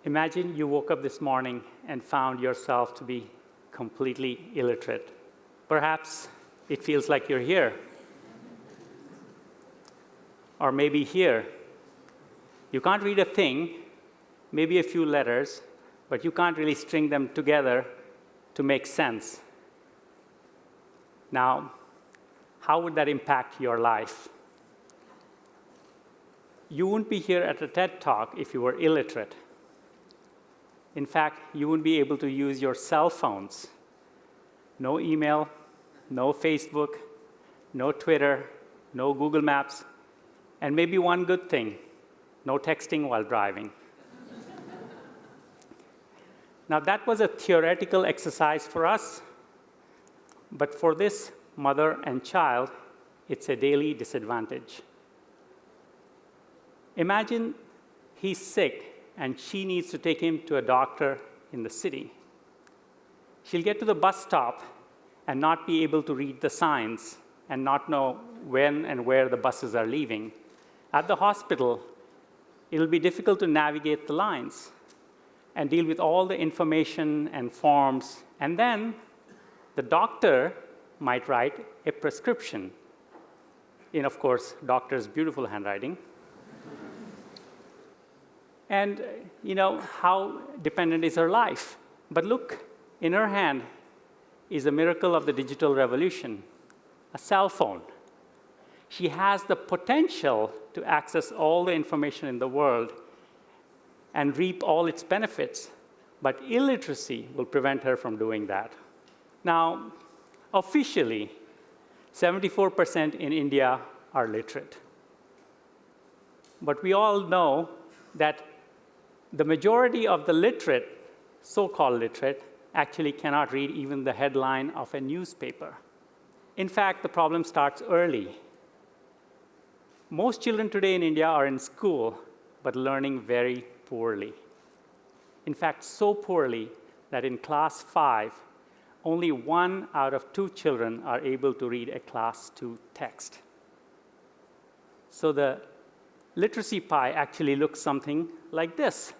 Imagine you woke up this morning and found yourself to be completely illiterate. Perhaps it feels like you're here. Or maybe here. You can't read a thing, maybe a few letters, but you can't really string them together to make sense. Now, how would that impact your life? You wouldn't be here at a TED Talk if you were illiterate. In fact, you wouldn't be able to use your cell phones. No email, no Facebook, no Twitter, no Google Maps, and maybe one good thing, no texting while driving. Now, that was a theoretical exercise for us, but for this mother and child, it's a daily disadvantage. Imagine he's sick and she needs to take him to a doctor in the city. She'll get to the bus stop and not be able to read the signs and not know when and where the buses are leaving. At the hospital, it'll be difficult to navigate the lines and deal with all the information and forms, and then the doctor might write a prescription in, of course, doctor's beautiful handwriting. And how dependent is her life? But look, in her hand is a miracle of the digital revolution, a cell phone. She has the potential to access all the information in the world and reap all its benefits, but illiteracy will prevent her from doing that. Now, officially, 74% in India are literate. But we all know that the majority of the literate, so-called literate, actually cannot read even the headline of a newspaper. In fact, the problem starts early. Most children today in India are in school, but learning very poorly. In fact, so poorly that in class 5, only 1 out of 2 children are able to read a class 2 text. So the literacy pie actually looks something like this.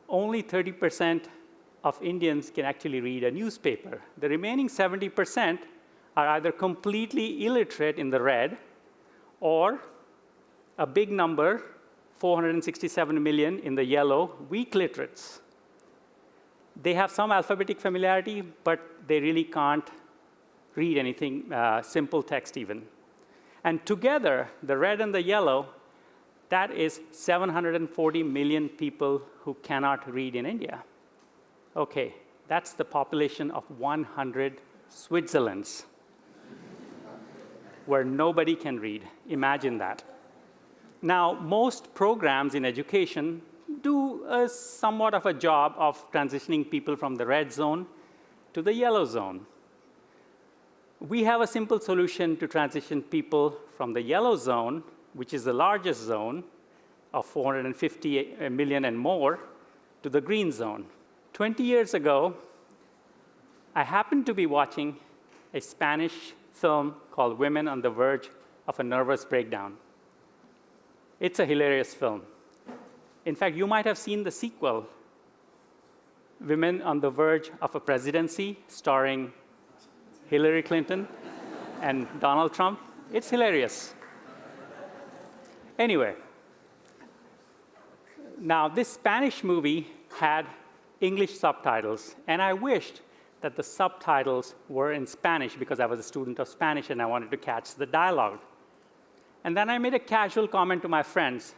Only 30% of Indians can actually read a newspaper. The remaining 70% are either completely illiterate in the red, or a big number, 467 million in the yellow, weak literates. They have some alphabetic familiarity, but they really can't read anything, simple text even. And together, the red and the yellow, that is 740 million people who cannot read in India. Okay, that's the population of 100 Switzerlands, where nobody can read. Imagine that. Now, most programs in education do somewhat of a job of transitioning people from the red zone to the yellow zone. We have a simple solution to transition people from the yellow zone, which is the largest zone of 450 million and more, to the green zone. 20 years ago, I happened to be watching a Spanish film called Women on the Verge of a Nervous Breakdown. It's a hilarious film. In fact, you might have seen the sequel, Women on the Verge of a Presidency, starring Hillary Clinton and Donald Trump. It's hilarious. Anyway, now this Spanish movie had English subtitles, and I wished that the subtitles were in Spanish because I was a student of Spanish and I wanted to catch the dialogue. And then I made a casual comment to my friends,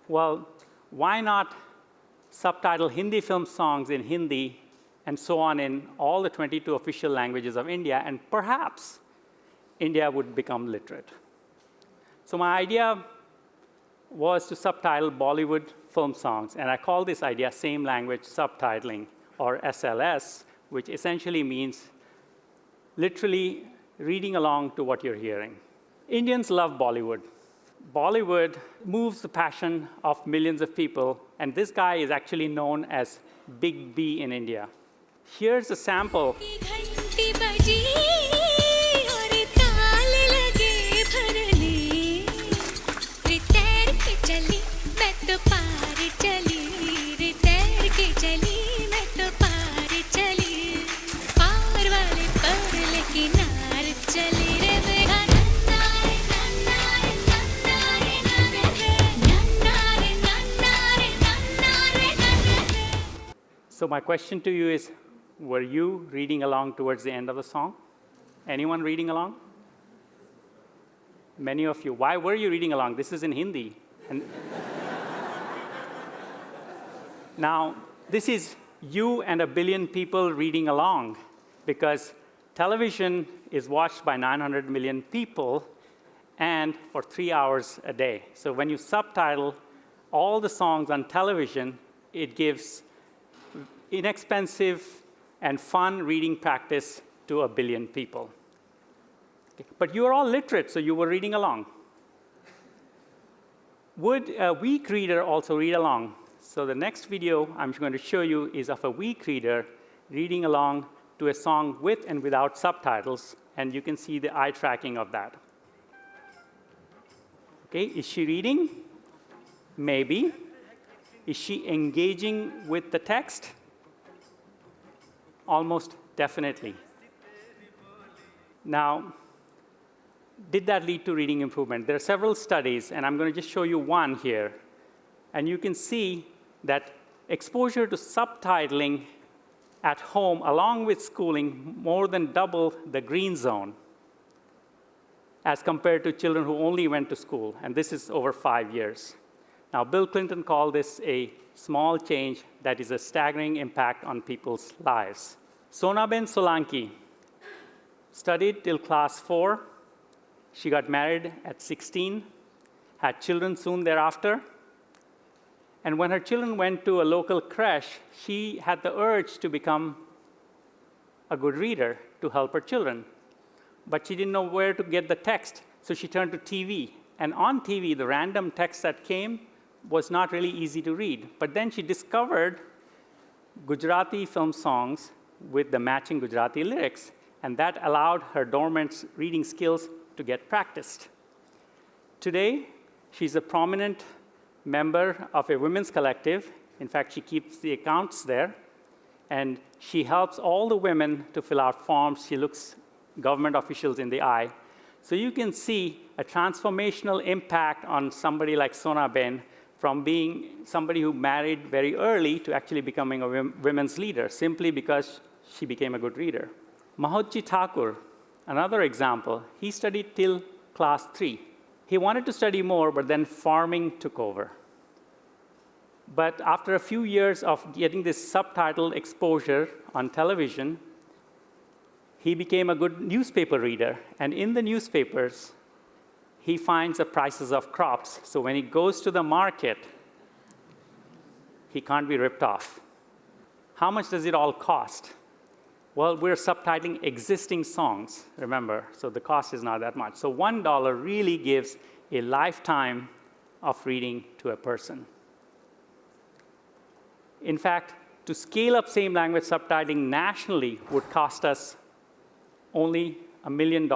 well, why not subtitle Hindi film songs in Hindi and so on in all the 22 official languages of India, and perhaps India would become literate. So my idea was to subtitle Bollywood film songs, and I call this idea Same-Language Subtitling, or SLS, which essentially means literally reading along to what you're hearing. Indians love Bollywood. Bollywood moves the passion of millions of people, and this guy is actually known as Big B in India. Here's a sample. So my question to you is, were you reading along towards the end of the song? Anyone reading along? Many of you. Why were you reading along? This is in Hindi. And now, this is you and a billion people reading along, because television is watched by 900 million people and for 3 hours a day. So when you subtitle all the songs on television, it gives inexpensive and fun reading practice to a billion people. Okay. But you are all literate, so you were reading along. Would a weak reader also read along? So the next video I'm going to show you is of a weak reader reading along to a song with and without subtitles, and you can see the eye tracking of that. Okay, is she reading? Maybe. Is she engaging with the text? Almost definitely. Now, did that lead to reading improvement? There are several studies, and I'm going to just show you one here. And you can see that exposure to subtitling at home, along with schooling, more than double the green zone as compared to children who only went to school. And this is over 5 years. Now, Bill Clinton called this a small change that is a staggering impact on people's lives. Sonaben Solanki studied till class 4. She got married at 16, had children soon thereafter. And when her children went to a local creche, she had the urge to become a good reader to help her children. But she didn't know where to get the text, so she turned to TV. And on TV, the random text that came was not really easy to read. But then she discovered Gujarati film songs with the matching Gujarati lyrics, and that allowed her dormant reading skills to get practiced. Today, she's a prominent member of a women's collective. In fact, she keeps the accounts there, and she helps all the women to fill out forms. She looks government officials in the eye. So you can see a transformational impact on somebody like Sonaben from being somebody who married very early to actually becoming a women's leader, simply because she became a good reader. Mahodji Thakur, another example, he studied till class 3. He wanted to study more, but then farming took over. But after a few years of getting this subtitled exposure on television, he became a good newspaper reader. And in the newspapers, he finds the prices of crops. So when he goes to the market, he can't be ripped off. How much does it all cost? Well, we're subtitling existing songs, remember, so the cost is not that much. So $1 really gives a lifetime of reading to a person. In fact, to scale up same-language subtitling nationally would cost us only $1 million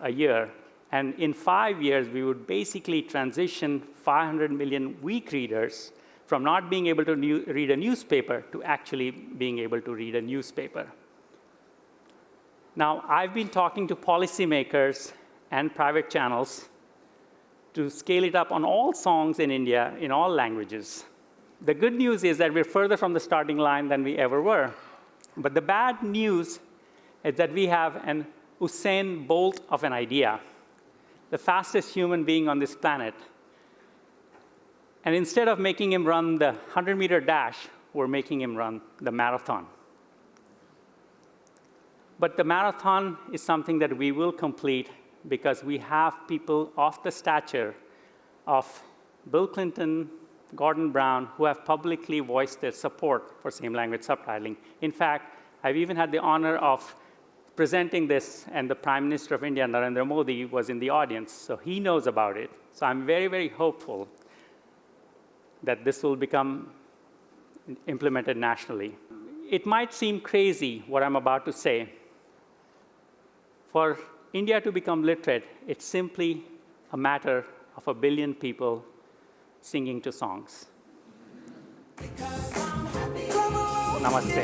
a year. And in 5 years, we would basically transition 500 million weak readers from not being able to read a newspaper to actually being able to read a newspaper. Now, I've been talking to policymakers and private channels to scale it up on all songs in India in all languages. The good news is that we're further from the starting line than we ever were. But the bad news is that we have an Usain Bolt of an idea, the fastest human being on this planet. And instead of making him run the 100-meter dash, we're making him run the marathon. But the marathon is something that we will complete because we have people of the stature of Bill Clinton, Gordon Brown, who have publicly voiced their support for same-language subtitling. In fact, I've even had the honor of presenting this, and the Prime Minister of India, Narendra Modi, was in the audience, so he knows about it. So I'm very, very hopeful that this will become implemented nationally. It might seem crazy what I'm about to say. For India to become literate, it's simply a matter of 1 billion people singing to songs. Namaste.